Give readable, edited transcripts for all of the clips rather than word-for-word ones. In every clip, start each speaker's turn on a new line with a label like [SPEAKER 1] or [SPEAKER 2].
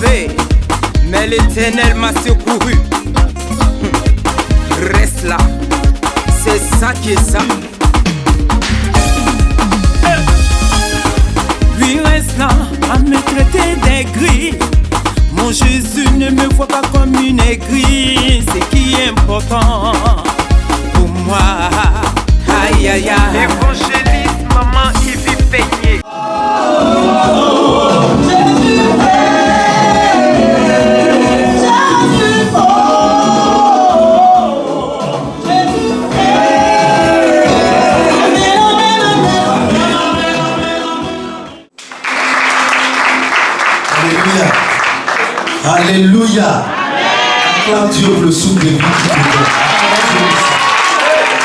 [SPEAKER 1] tombé, mais l'Éternel m'a secouru. Reste là, c'est ça qui est ça. Lui reste là à me traiter d'aigri. Mon Jésus ne me voit pas comme une aigrie. C'est qui est important pour moi. Aïe aïe aïe. Évangéliste, maman Yves Peigné.
[SPEAKER 2] Alléluia. Acclame Dieu pour le souffle de vie qui te donne.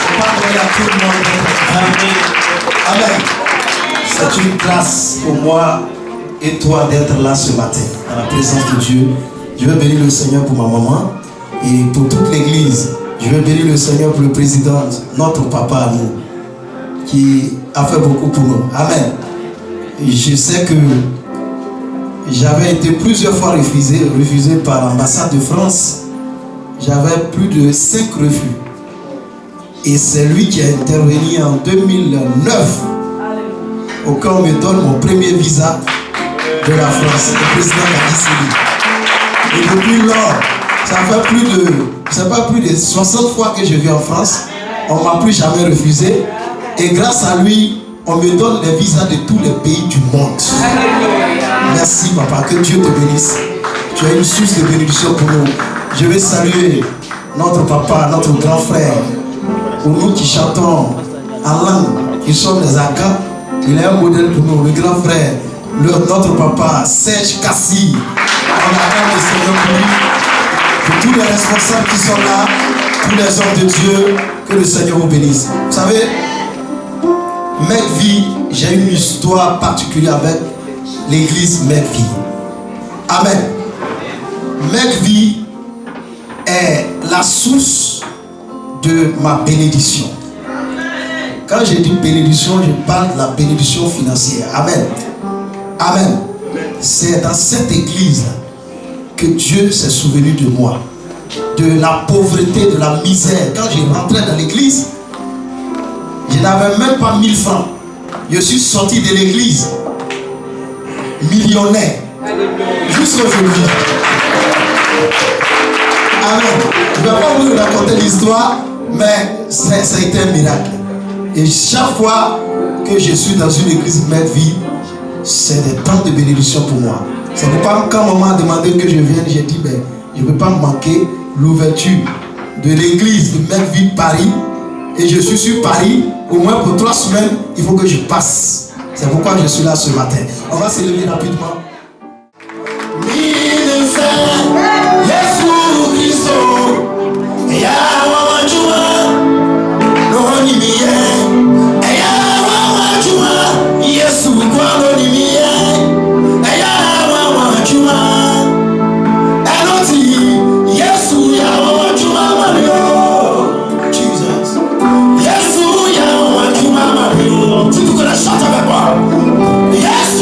[SPEAKER 2] C'est pas donné à tout le monde. Amen. C'est une grâce pour moi et toi d'être là ce matin, dans la présence de Dieu. Je veux bénir le Seigneur pour ma maman et pour toute l'église. Je veux bénir le Seigneur pour le président, notre papa à nous, qui a fait beaucoup pour nous. Amen. Et je sais que j'avais été plusieurs fois refusé par l'ambassade de France. J'avais plus de 5 refus. Et c'est lui qui a intervenu en 2009 au cas où on me donne mon premier visa de la France, le président Kakiseli. Et depuis lors, ça fait plus de 60 fois que je vis en France. On ne m'a plus jamais refusé. Et grâce à lui, on me donne les visas de tous les pays du monde. Merci papa, que Dieu te bénisse. Tu as une source de bénédiction pour nous. Je vais saluer notre papa, notre grand frère. Pour nous qui chantons en langue, qui sommes des Akans, il est un modèle pour nous, le grand frère, notre papa Serge Kassi. On acclame le Seigneur pour lui. Pour tous les responsables qui sont là, tous les hommes de Dieu, que le Seigneur vous bénisse. Vous savez, Mecvie, j'ai une histoire particulière avec l'église Mecvie. Amen. Mecvie est la source de ma bénédiction. Quand je dis bénédiction, je parle de la bénédiction financière. Amen. Amen. C'est dans cette église que Dieu s'est souvenu de moi. De la pauvreté, de la misère. Quand je rentrais dans l'église, je n'avais même pas 1000 francs. Je suis sorti de l'église millionnaire. Jusqu'à aujourd'hui. Amen. Je ne vais pas vous raconter l'histoire, mais ça a été un miracle. Et chaque fois que je suis dans une église Mecvie, c'est des temps de bénédiction pour moi. C'est pourquoi quand maman a demandé que je vienne, j'ai dit, ben, je ne peux pas manquer l'ouverture de l'église de Mecvie Paris. Et je suis sur Paris, au moins pour 3 semaines, il faut que je passe. C'est pourquoi je suis là ce matin. On va s'élever rapidement.
[SPEAKER 3] Si tu connais, chante avec moi. Yes,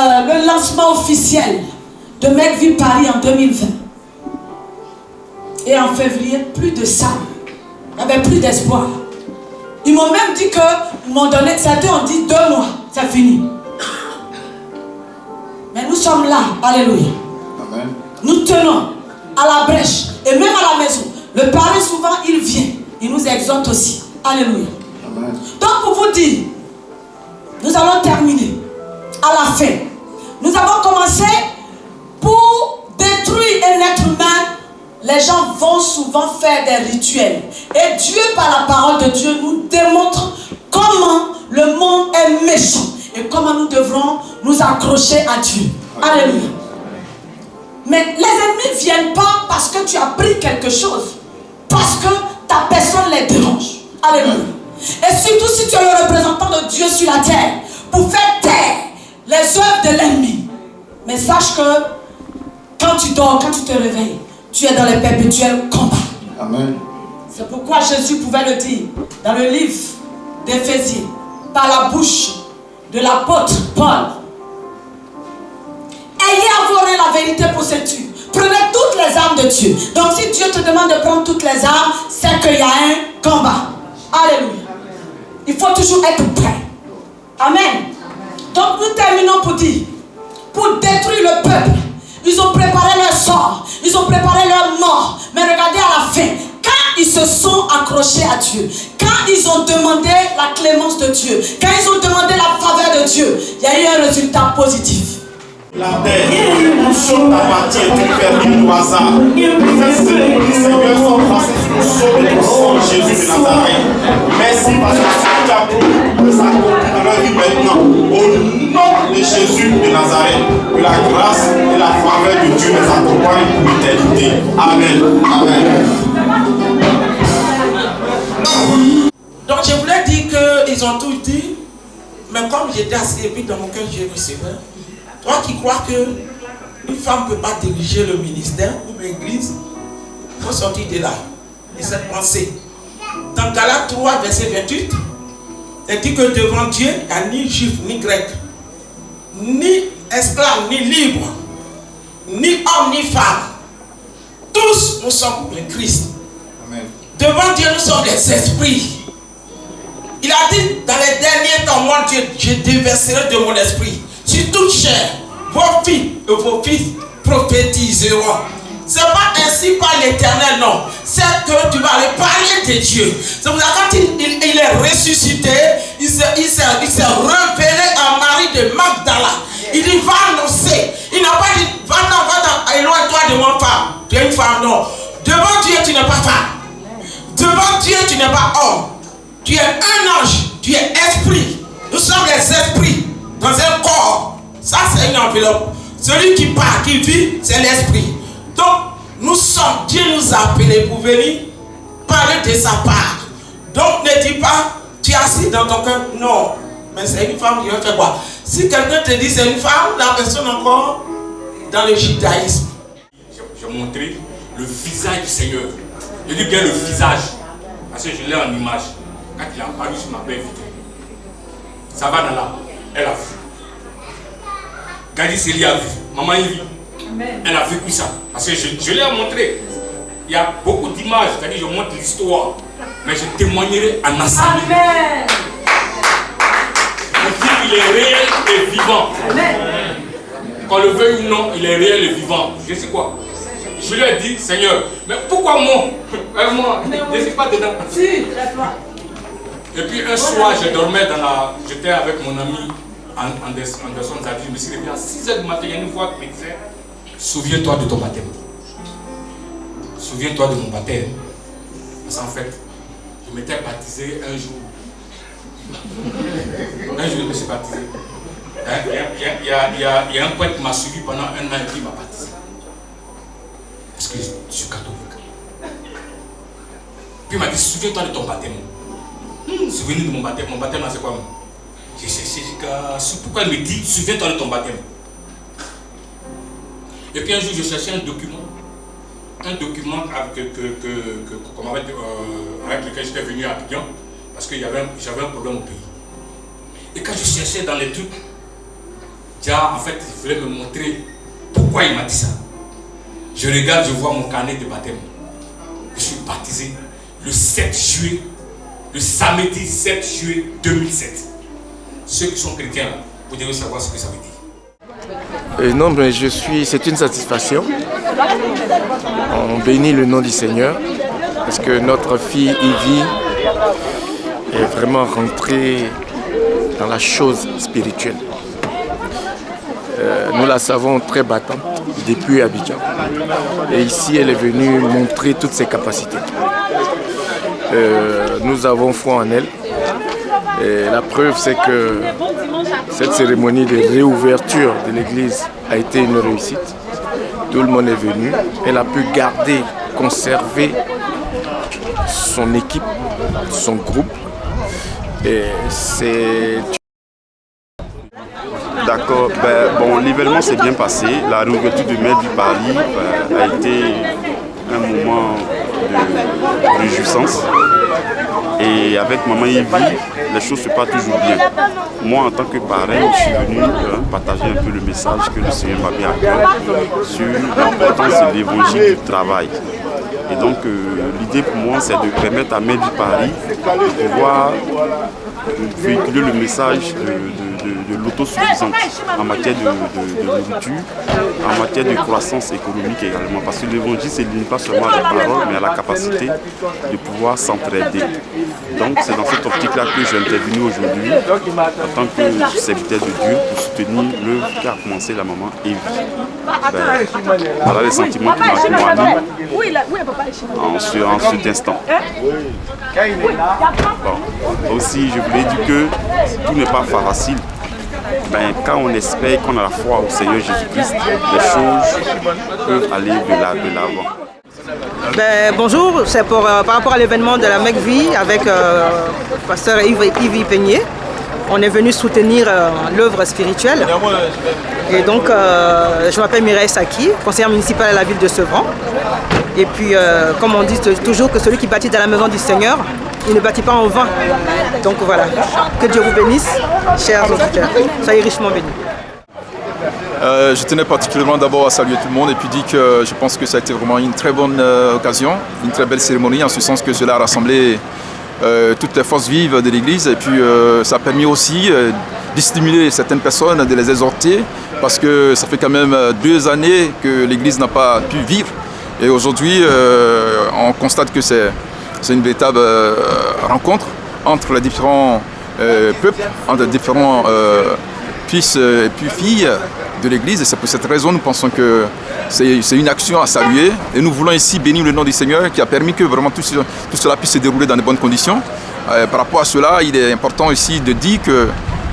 [SPEAKER 3] le lancement officiel de Make Vie Paris en 2020. Et en février, plus de ça. Il n'y avait plus d'espoir. Ils m'ont même dit que, ils m'ont donné, certains ont dit 2 mois, c'est fini. Mais nous sommes là, alléluia.
[SPEAKER 4] Amen.
[SPEAKER 3] Nous tenons à la brèche. Et même à la maison, le Père souvent, il vient. Il nous exhorte aussi. Alléluia.
[SPEAKER 4] Amen.
[SPEAKER 3] Donc pour vous dire, nous allons terminer à la fin. Nous avons commencé pour détruire un être humain. Les gens vont souvent faire des rituels. Et Dieu, par la parole de Dieu, nous démontre comment le monde est méchant et comment nous devrons nous accrocher à Dieu. Alléluia. Mais les ennemis ne viennent pas parce que tu as pris quelque chose, parce que ta personne les dérange. Alléluia. Et surtout si tu es le représentant de Dieu sur la terre, pour faire taire les œuvres de l'ennemi. Mais sache que quand tu dors, quand tu te réveilles, tu es dans les perpétuels combats.
[SPEAKER 4] Amen.
[SPEAKER 3] C'est pourquoi Jésus pouvait le dire dans le livre d'Éphésiens, par la bouche de l'apôtre Paul. Ayez avoué la vérité pour se tuer. Prenez toutes les armes de Dieu. Donc si Dieu te demande de prendre toutes les armes, c'est qu'il y a un combat. Alléluia. Il faut toujours être prêt. Amen. Donc nous terminons pour dire, pour détruire le peuple, ils ont préparé leur sort, ils ont préparé leur mort. Mais regardez à la fin, quand ils se sont accrochés à Dieu, quand ils ont demandé la clémence de Dieu, quand ils ont demandé la faveur de Dieu, il y a eu un résultat positif.
[SPEAKER 4] La terre, tout chose t'appartient, tu ne fais rien au hasard. Seigneur, sois placé sur le sceau de ton sang, Jésus de Nazareth. Merci parce que tu as pris de s'accomplir dans leur vie maintenant. Au nom de Jésus de Nazareth, que la grâce et la faveur de Dieu les accompagnent pour l'éternité. Amen. Amen.
[SPEAKER 5] Donc je voulais dire qu'ils ont tout dit, mais comme j'étais assez vite dans mon cœur, je recevais. Toi qui crois qu'une femme ne peut pas diriger le ministère ou l'église, il faut sortir de là, de cette pensée. Dans Galates 3, verset 28, il dit que devant Dieu, il n'y a ni juif, ni grec, ni esclave, ni libre, ni homme, ni femme. Tous, nous sommes le Christ.
[SPEAKER 4] Amen.
[SPEAKER 5] Devant Dieu, nous sommes des esprits. Il a dit, dans les derniers temps, moi Dieu, je déverserai de mon esprit sur toute chair. Vos filles et vos fils prophétiseront. Ce n'est pas ainsi par l'Éternel, non. C'est que tu vas aller parler de Dieu. C'est pour ça que quand il est ressuscité, il s'est révélé à Marie de Magdala. Il dit, va annoncer. Il n'a pas dit, va, éloigne-toi de mon femme. Tu es une femme, non. Devant Dieu, tu n'es pas femme. Devant Dieu, tu n'es pas homme. Tu es un ange, tu es esprit. Nous sommes les esprits dans un corps. Ça, c'est une enveloppe. Celui qui part, qui vit, c'est l'esprit. Donc, nous sommes, Dieu nous a appelés pour venir parler de sa part. Donc, ne dis pas, tu es assis dans ton cœur. Non, mais c'est une femme, je vais faire quoi? Si quelqu'un te dit c'est une femme, la personne encore dans le judaïsme.
[SPEAKER 6] J'ai montré le visage du Seigneur. Je dis bien le visage, parce que je l'ai en image. Quand il a apparu sur ma belle vitrine, ça va dans là, elle a vu. Gadi Célie a vu, maman il vit. Elle a vécu ça. Parce que je l'ai montré. Il y a beaucoup d'images, c'est-à-dire je montre l'histoire. Mais je témoignerai en assemblée.
[SPEAKER 3] Amen.
[SPEAKER 6] Le Dieu, il est réel et vivant.
[SPEAKER 3] Amen.
[SPEAKER 6] Qu'on le veuille ou non, il est réel et vivant. Je sais quoi? Je lui ai dit, Seigneur, mais pourquoi moi? Moi, je ne suis pas dedans.
[SPEAKER 3] Si, c'est toi.
[SPEAKER 6] Et puis un soir, je dormais j'étais avec mon ami Anderson Zadi. Je me suis réveillé à 6h du matin. Il y a une voix qui me disait, souviens-toi de ton baptême. Souviens-toi de mon baptême. Parce qu'en fait, je m'étais baptisé un jour. Un jour, je me suis baptisé. Il y a un poète qui m'a suivi pendant 1 an et qui m'a baptisé. Parce que je suis catholique. Puis il m'a dit, souviens-toi de ton baptême. Souvenir de mon baptême. Mon baptême, c'est quoi? J'ai cherché pourquoi il me dit, souviens-toi de ton baptême. Et puis un jour, je cherchais un document avec lequel j'étais venu à Abidjan, parce que j'avais un problème au pays. Et quand je cherchais dans les trucs, Déjà, en fait, il voulait me montrer pourquoi il m'a dit ça. Je regarde, je vois mon carnet de baptême. Je suis baptisé le 7 juillet, le samedi 7 juillet 2007. Ceux qui sont chrétiens, vous devez savoir ce que ça veut dire.
[SPEAKER 7] Non, mais c'est une satisfaction. On bénit le nom du Seigneur parce que notre fille Ivy est vraiment rentrée dans la chose spirituelle. Nous la savons très battante depuis Abidjan. Et ici, elle est venue montrer toutes ses capacités. Nous avons foi en elle. Et la preuve, c'est que cette cérémonie de réouverture de l'église a été une réussite. Tout le monde est venu. Elle a pu garder, conserver son équipe, son groupe. Et c'est...
[SPEAKER 8] D'accord, l'événement s'est bien passé. La réouverture de Melvi Paris a été un moment de réjouissance. Et avec Maman Ivy, les choses se passent toujours bien. Moi, en tant que parrain, je suis venu partager un peu le message que le Seigneur m'a mis à cœur sur l'importance de l'évangile du travail. Et donc, l'idée pour moi, c'est de permettre à Melvi Paris de pouvoir véhiculer le message de l'autosuffisance en matière de nourriture, en matière de croissance économique également. Parce que l'évangile, c'est pas seulement les paroles, mais à la capacité de pouvoir s'entraider. Donc c'est dans cette optique-là que j'ai intervenu aujourd'hui en tant que serviteur de Dieu pour soutenir l'œuvre qui a commencé la maman Ivy. Voilà les sentiments qui m'ont animé en cet instant. Bon. Aussi, je voulais dire que tout n'est pas facile. Quand on espère qu'on a la foi au Seigneur Jésus-Christ, les choses peuvent aller de l'avant.
[SPEAKER 9] Bonjour, c'est par rapport à l'événement de la Mecque-Vie avec pasteur Yves Peigné. On est venu soutenir l'œuvre spirituelle. Et donc, je m'appelle Mireille Saki, conseillère municipale à la ville de Sevran. Et puis, comme on dit toujours que celui qui bâtit dans la maison du Seigneur, il ne bâtit pas en vain. Donc voilà, que Dieu vous bénisse, chers auditeurs. Soyez richement bénis.
[SPEAKER 10] Je tenais particulièrement d'abord à saluer tout le monde et puis dire que je pense que ça a été vraiment une très bonne occasion, une très belle cérémonie, en ce sens que cela a rassemblé toutes les forces vives de l'Église et puis ça a permis aussi de stimuler certaines personnes, de les exhorter, parce que ça fait quand même 2 années que l'Église n'a pas pu vivre. Et aujourd'hui, on constate que c'est une véritable rencontre entre les différents peuples, entre les différents fils et puis filles de l'Église. Et c'est pour cette raison nous pensons que c'est une action à saluer. Et nous voulons ici bénir le nom du Seigneur qui a permis que vraiment tout cela puisse se dérouler dans de bonnes conditions. Par rapport à cela, il est important aussi de dire que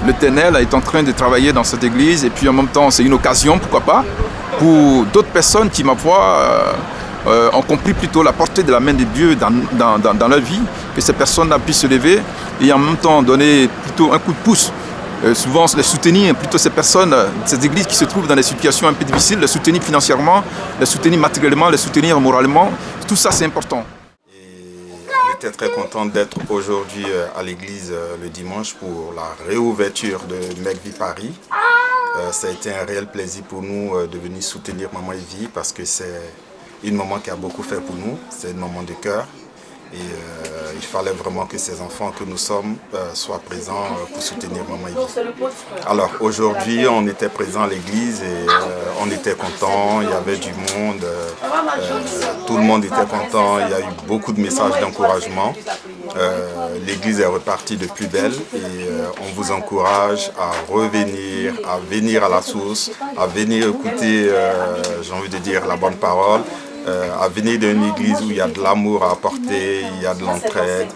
[SPEAKER 10] l'Éternel est en train de travailler dans cette Église. Et puis en même temps, c'est une occasion, pourquoi pas, pour d'autres personnes qui, ma foi, ont compris plutôt la portée de la main de Dieu dans leur vie, que ces personnes-là puissent se lever et en même temps donner plutôt un coup de pouce. Souvent les soutenir, plutôt ces personnes, ces églises qui se trouvent dans des situations un peu difficiles, les soutenir financièrement, les soutenir matériellement, les soutenir moralement, tout ça c'est important.
[SPEAKER 11] Et on était très contents d'être aujourd'hui à l'église le dimanche pour la réouverture de Mecque-Vie Paris. Ça a été un réel plaisir pour nous de venir soutenir Maman Ivy parce que c'est une maman qui a beaucoup fait pour nous, c'est une maman de cœur. Et il fallait vraiment que ces enfants que nous sommes soient présents pour soutenir Maman Ivy. Alors aujourd'hui, on était présents à l'église et on était contents, il y avait du monde, tout le monde était content, il y a eu beaucoup de messages d'encouragement. L'église est repartie de plus belle et on vous encourage à revenir, à venir à la source, à venir écouter, j'ai envie de dire, la bonne parole. À venir d'une église où il y a de l'amour à apporter, il y a de l'entraide.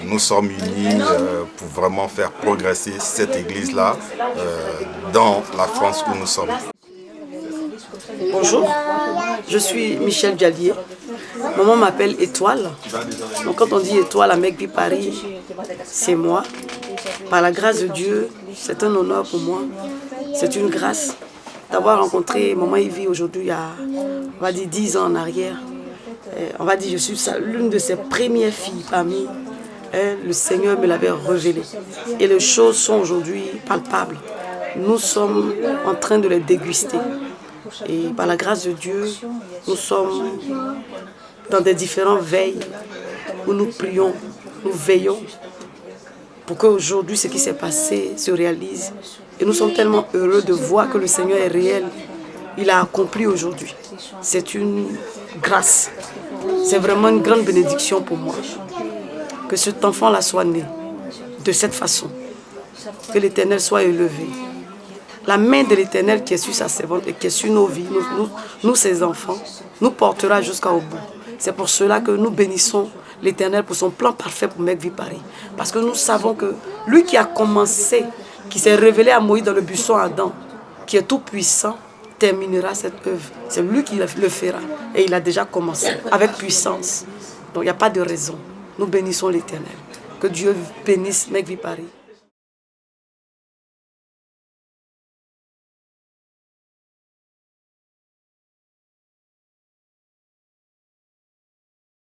[SPEAKER 11] Nous sommes unis pour vraiment faire progresser cette église-là dans la France où nous sommes.
[SPEAKER 9] Bonjour, je suis Michel Diallier. Maman m'appelle Étoile. Donc quand on dit Étoile à Mecque-Vie Paris, c'est moi. Par la grâce de Dieu, c'est un honneur pour moi. C'est une grâce d'avoir rencontré Maman Ivy aujourd'hui il y a, on va dire, 10 ans en arrière. On va dire, je suis l'une de ses premières filles parmi. Le Seigneur me l'avait révélé. Et les choses sont aujourd'hui palpables.
[SPEAKER 3] nous sommes en train de les déguster. Et par la grâce de Dieu, nous sommes dans des différentes veilles où nous prions, nous veillons pour qu'aujourd'hui ce qui s'est passé se réalise. Et nous sommes tellement heureux de voir que le Seigneur est réel. Il a accompli aujourd'hui. C'est une grâce. C'est vraiment une grande bénédiction pour moi. Que cet enfant-là soit né de cette façon. Que l'Éternel soit élevé. La main de l'Éternel qui est sur sa servante et qui est sur nos vies, nous ses enfants, nous portera jusqu'au bout. C'est pour cela que nous bénissons l'Éternel pour son plan parfait pour McVitie Paris. Parce que nous savons que lui qui a commencé, qui s'est révélé à Moïse dans le buisson Adam, qui est tout puissant, terminera cette œuvre. C'est lui qui le fera. Et il a déjà commencé avec puissance. Donc il n'y a pas de raison. Nous bénissons l'Éternel. Que Dieu bénisse McVitie Paris.